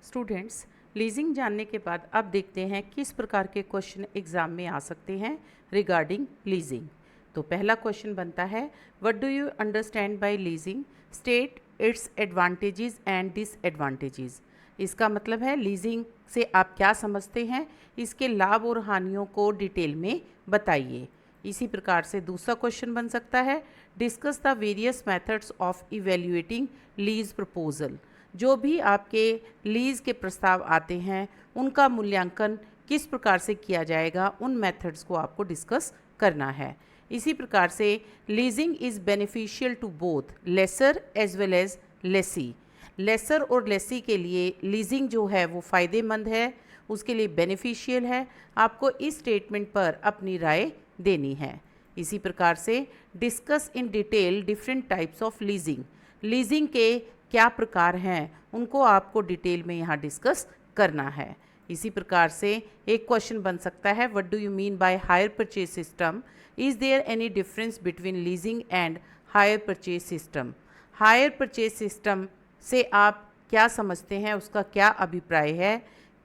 Students, leasing जानने के बाद अब देखते हैं किस प्रकार के क्वेश्चन एग्जाम में आ सकते हैं रिगार्डिंग लीजिंग। तो पहला क्वेश्चन बनता है, what do you understand by leasing, state its advantages and disadvantages. इसका मतलब है लीजिंग से आप क्या समझते हैं, इसके लाभ और हानियों को डिटेल में बताइए। इसी प्रकार से दूसरा क्वेश्चन बन सकता है, discuss the various methods of evaluating lease proposal. जो भी आपके लीज़ के प्रस्ताव आते हैं उनका मूल्यांकन किस प्रकार से किया जाएगा, उन मेथड्स को आपको डिस्कस करना है। इसी प्रकार से leasing is beneficial to both lessor as well as lessee. Lessor और लेसी के लिए लीजिंग जो है वो फ़ायदेमंद है, उसके लिए बेनिफिशियल है। आपको इस स्टेटमेंट पर अपनी राय देनी है। इसी प्रकार से discuss in detail different types of leasing. Leasing के क्या प्रकार हैं उनको आपको डिटेल में यहाँ डिस्कस करना है। इसी प्रकार से एक क्वेश्चन बन सकता है, what do you mean by hire purchase system, is there any difference between leasing and hire purchase system. Hire purchase system से आप क्या समझते हैं, उसका क्या अभिप्राय है,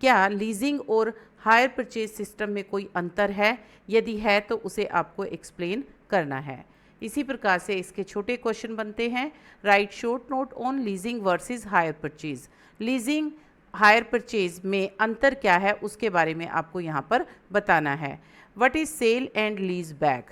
क्या लीजिंग और हायर परचेज सिस्टम में कोई अंतर है, यदि है तो उसे आपको एक्सप्लेन करना है। इसी प्रकार से इसके छोटे क्वेश्चन बनते हैं, write short note on leasing versus hire purchase. Leasing hire purchase में अंतर क्या है उसके बारे में आपको यहाँ पर बताना है। What is sale and lease back.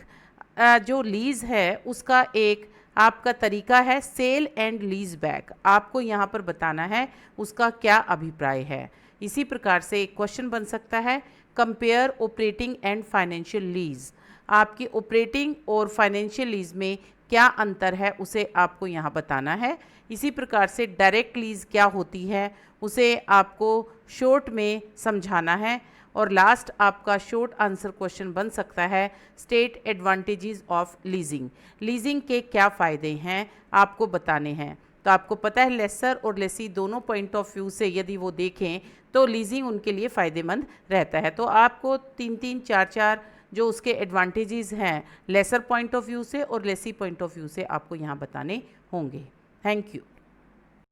जो लीज़ है उसका एक आपका तरीका है सेल एंड लीज बैक, आपको यहाँ पर बताना है उसका क्या अभिप्राय है। इसी प्रकार से एक क्वेश्चन बन सकता है, compare operating and financial lease. आपकी ऑपरेटिंग और फाइनेंशियल लीज में क्या अंतर है उसे आपको यहाँ बताना है। इसी प्रकार से डायरेक्ट लीज क्या होती है उसे आपको शॉर्ट में समझाना है। और लास्ट आपका शॉर्ट आंसर क्वेश्चन बन सकता है, state advantages of leasing. Leasing के क्या फ़ायदे हैं आपको बताने हैं। तो आपको पता है लेसर और लेसी दोनों पॉइंट ऑफ व्यू से यदि वो देखें तो लीजिंग उनके लिए फ़ायदेमंद रहता है। तो आपको 3-3, 4-4 जो उसके एडवांटेजेस हैं लेसर पॉइंट ऑफ व्यू से और लेसी पॉइंट ऑफ व्यू से आपको यहाँ बताने होंगे। Thank you.